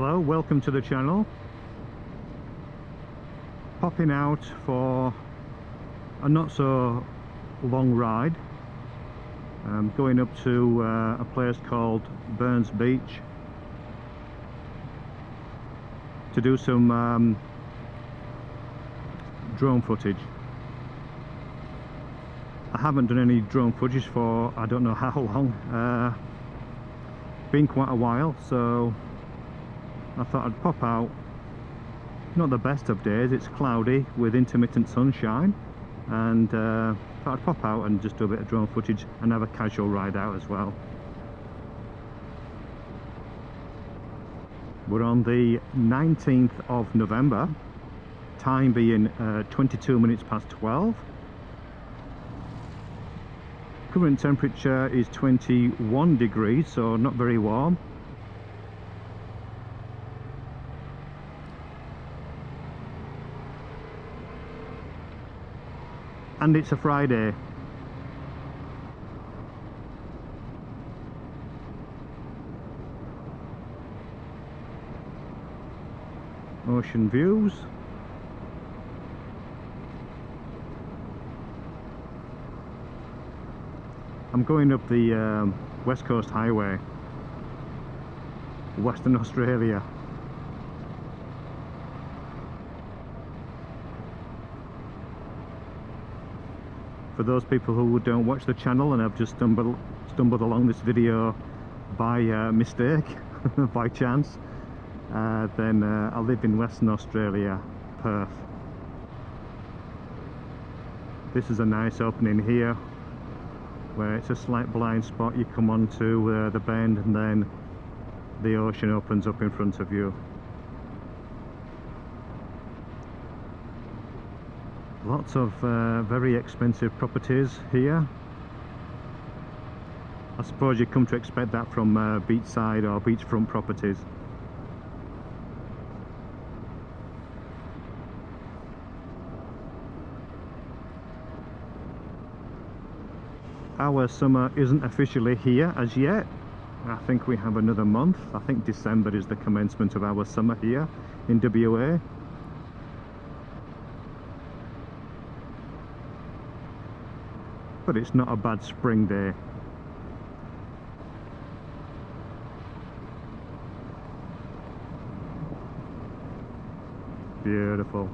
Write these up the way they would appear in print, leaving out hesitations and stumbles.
Hello, welcome to the channel. Popping out for a not so long ride. Going up to a place called Burns Beach to do some drone footage. I haven't done any drone footage for I don't know how long. Been quite a while, so I thought I'd pop out. Not the best of days, it's cloudy with intermittent sunshine, and thought I'd pop out and just do a bit of drone footage and have a casual ride out as well. We're on the 19th of November, time being 22 minutes past 12. Current temperature is 21 degrees, so not very warm. And it's a Friday. Ocean views. I'm going up the West Coast Highway, Western Australia. For those people who don't watch the channel and have just stumbled along this video by mistake, by chance, then I live in Western Australia, Perth. This is a nice opening here, where it's a slight blind spot. You come onto the bend and then the ocean opens up in front of you. Lots of very expensive properties here. I suppose you come to expect that from beachside or beachfront properties. Our summer isn't officially here as yet. I think we have another month. I think December is the commencement of our summer here in WA. But it's not a bad spring day. Beautiful.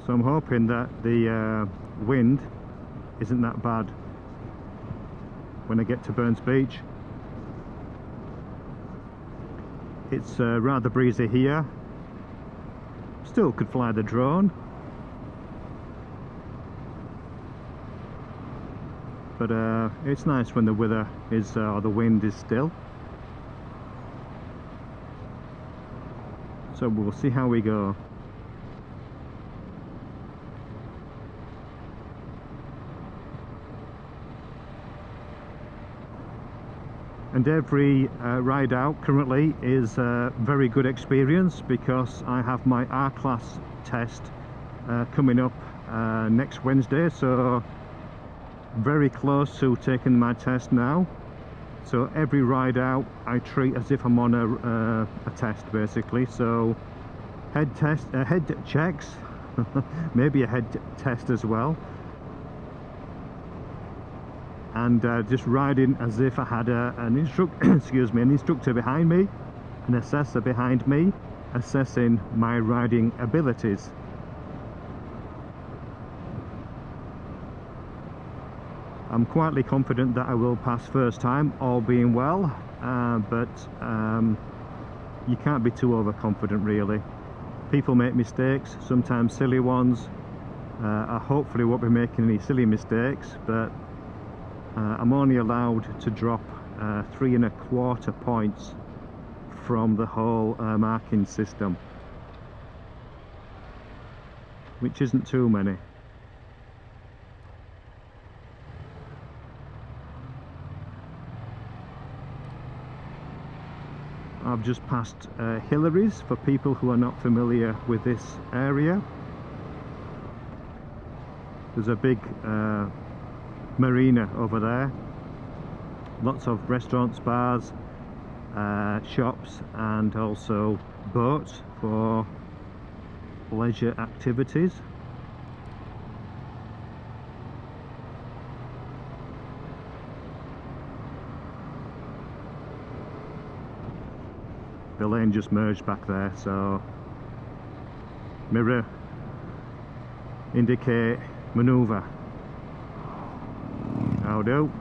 So I'm hoping that the wind isn't that bad when I get to Burns Beach. It's rather breezy here. Still could fly the drone, but it's nice when the weather is or the wind is still. So we'll see how we go. And every ride out currently is a very good experience, because I have my R-Class test coming up next Wednesday, so very close to taking my test now. So every ride out I treat as if I'm on a test, basically. So head checks, maybe a head test as well, and just riding as if I had an instructor behind me, an assessor behind me, assessing my riding abilities. I'm quietly confident that I will pass first time, all being well, but you can't be too overconfident really. People make mistakes, sometimes silly ones. I hopefully won't be making any silly mistakes, but I'm only allowed to drop 3 1/4 points from the whole marking system, which isn't too many. I've just passed Hillary's, for people who are not familiar with this area. There's a big marina over there, lots of restaurants, bars, shops and also boats for leisure activities. The lane just merged back there, so mirror, indicate, manoeuvre. How do?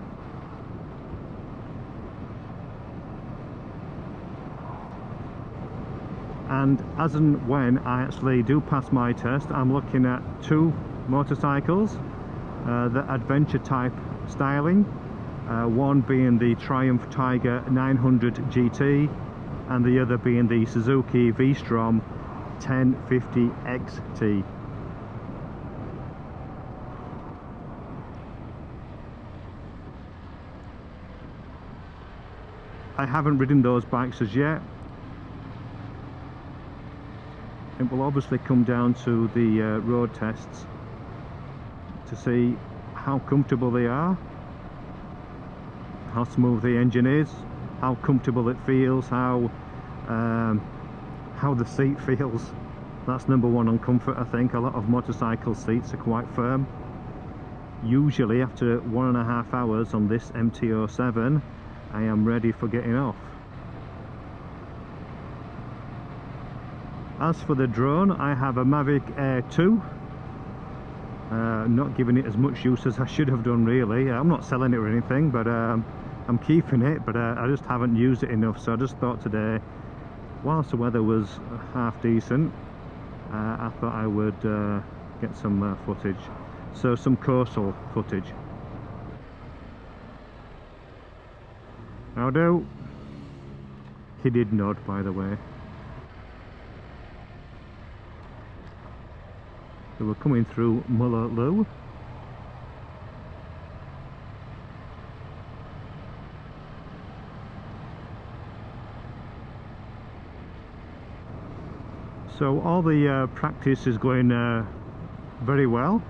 And as and when I actually do pass my test, I'm looking at two motorcycles, the adventure type styling, one being the Triumph Tiger 900 GT and the other being the Suzuki V-Strom 1050 XT. I haven't ridden those bikes as yet. It will obviously come down to the road tests to see how comfortable they are, how smooth the engine is, how comfortable it feels, how the seat feels. That's number one on comfort. I think a lot of motorcycle seats are quite firm. Usually after 1.5 hours on this MT-07 I am ready for getting off. As for the drone, I have a Mavic Air 2. Not giving it as much use as I should have done really. I'm not selling it or anything, but I'm keeping it, but I just haven't used it enough, so I just thought today, whilst the weather was half decent, I thought I would get some footage, so some coastal footage. How do? He did nod, by the way. So we're coming through Mullerloo. So all the practice is going very well,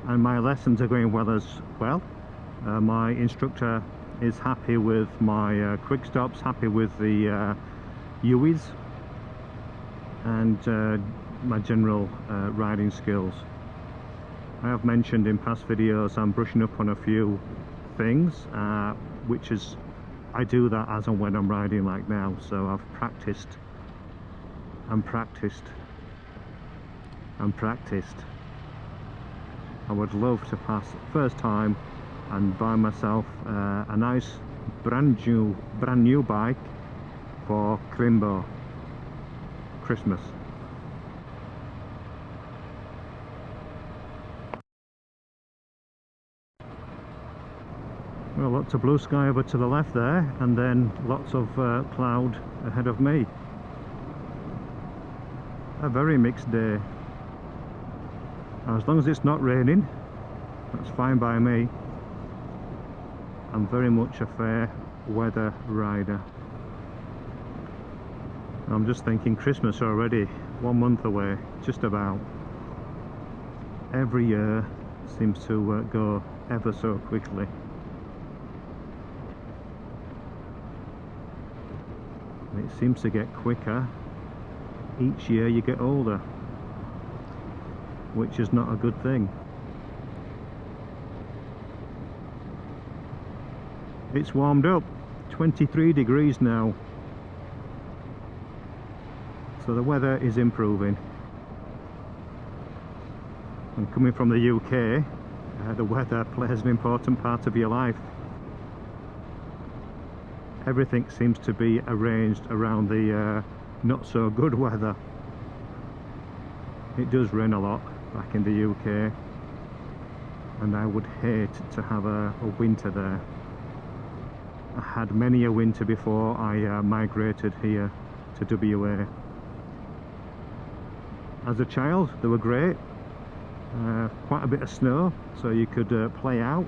and my lessons are going well as well. My instructor is happy with my quick stops, happy with the UIs and my general riding skills. I have mentioned in past videos I'm brushing up on a few things, which is I do that as and when I'm riding like now, so I've practiced and practiced and practiced. I would love to pass first time and buy myself a nice brand new bike for Crimbo Christmas. Well, lots of blue sky over to the left there, and then lots of cloud ahead of me. A very mixed day. As long as it's not raining, that's fine by me. I'm very much a fair weather rider. I'm just thinking Christmas already, 1 month away, just about. Every year seems to go ever so quickly. It seems to get quicker each year you get older, which is not a good thing. It's warmed up, 23 degrees now, so the weather is improving. And coming from the UK, the weather plays an important part of your life. Everything seems to be arranged around the not so good weather. It does rain a lot back in the UK, and I would hate to have a winter there. I had many a winter before I migrated here to WA. As a child they were great, quite a bit of snow, so you could play out,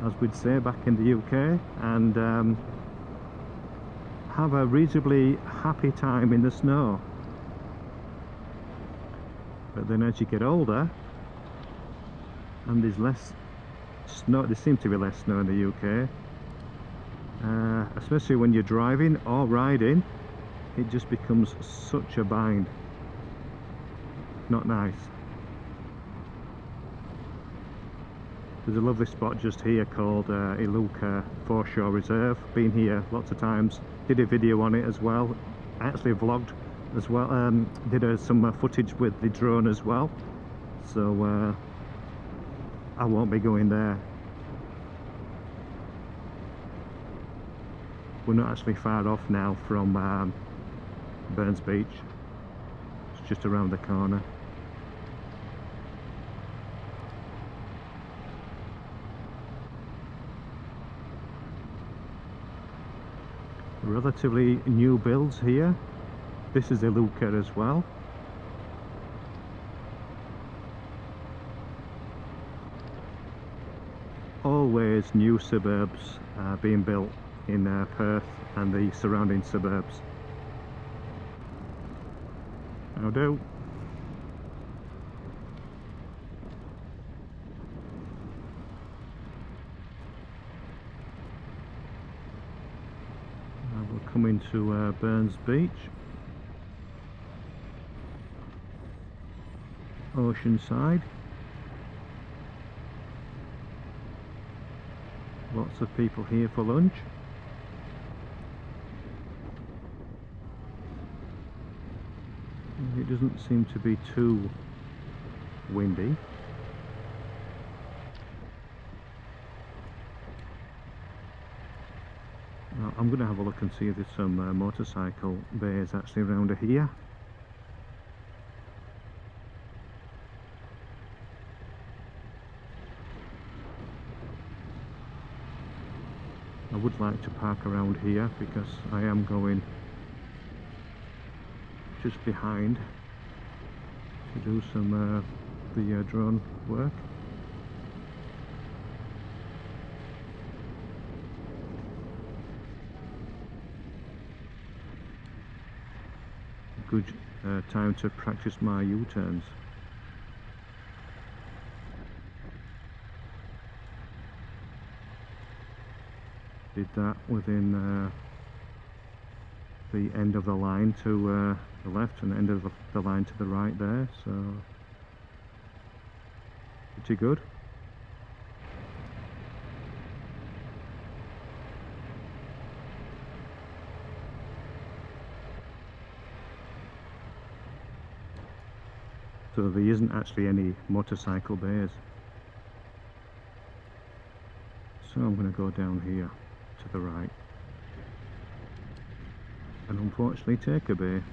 as we'd say back in the UK, and have a reasonably happy time in the snow. But then as you get older and there's less snow, there seems to be less snow in the UK, especially when you're driving or riding, it just becomes such a bind. Not nice. There's a lovely spot just here called Iluka Foreshore Reserve. Been here lots of times, did a video on it as well. I actually vlogged as well, did some footage with the drone as well, so I won't be going there. We're not actually far off now from Burns Beach. It's just around the corner. Relatively new builds here. This is Iluka as well. Always new suburbs being built in Perth and the surrounding suburbs. How do? We're coming to Burns Beach. Oceanside. Lots of people here for lunch. It doesn't seem to be too windy. Now, I'm going to have a look and see if there's some motorcycle bays actually around here. I would like to park around here because I am going just behind to do some the drone work. Good time to practice my U-turns. Did that within the end of the line to the left and the end of the line to the right there, so pretty good. So there isn't actually any motorcycle bays. So I'm going to go down here to the right and unfortunately take a bay.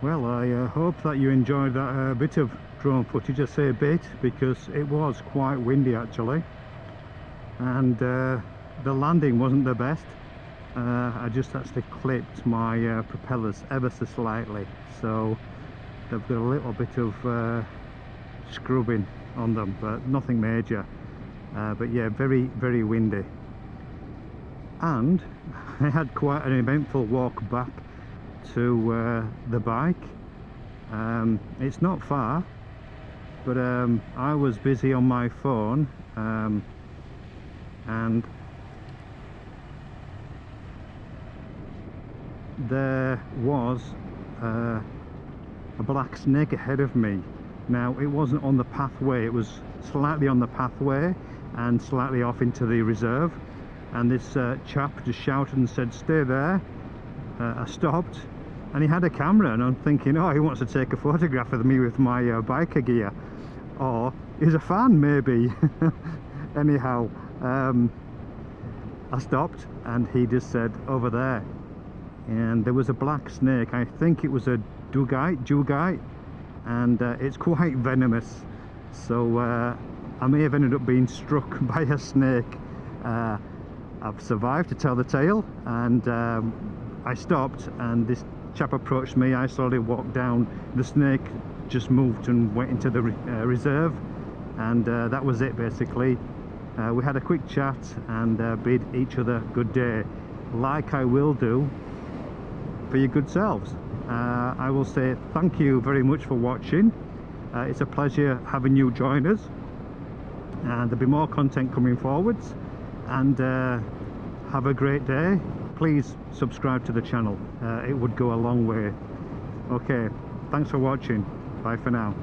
Well, I hope that you enjoyed that bit of drone footage. I say a bit because it was quite windy actually, and the landing wasn't the best. I just actually clipped my propellers ever so slightly, so they've got a little bit of scrubbing on them, but nothing major. But yeah, very, very windy. And I had quite an eventful walk back to the bike. It's not far, but I was busy on my phone, and there was a black snake ahead of me. Now, it wasn't on the pathway, it was slightly on the pathway and slightly off into the reserve, and this chap just shouted and said, "Stay there." I stopped, and he had a camera, and I'm thinking, oh, he wants to take a photograph of me with my biker gear, or he's a fan maybe. Anyhow, I stopped, and he just said, "Over there." And there was a black snake. I think it was a dugite, and it's quite venomous, so I may have ended up being struck by a snake. I've survived to tell the tale, and I stopped, and this chap approached me. I slowly walked down. The snake just moved and went into the reserve, and that was it basically. We had a quick chat and bid each other good day, like I will do for your good selves. I will say thank you very much for watching. It's a pleasure having you join us, and there'll be more content coming forwards. And have a great day. Please subscribe to the channel, it would go a long way. Okay, thanks for watching. Bye for now.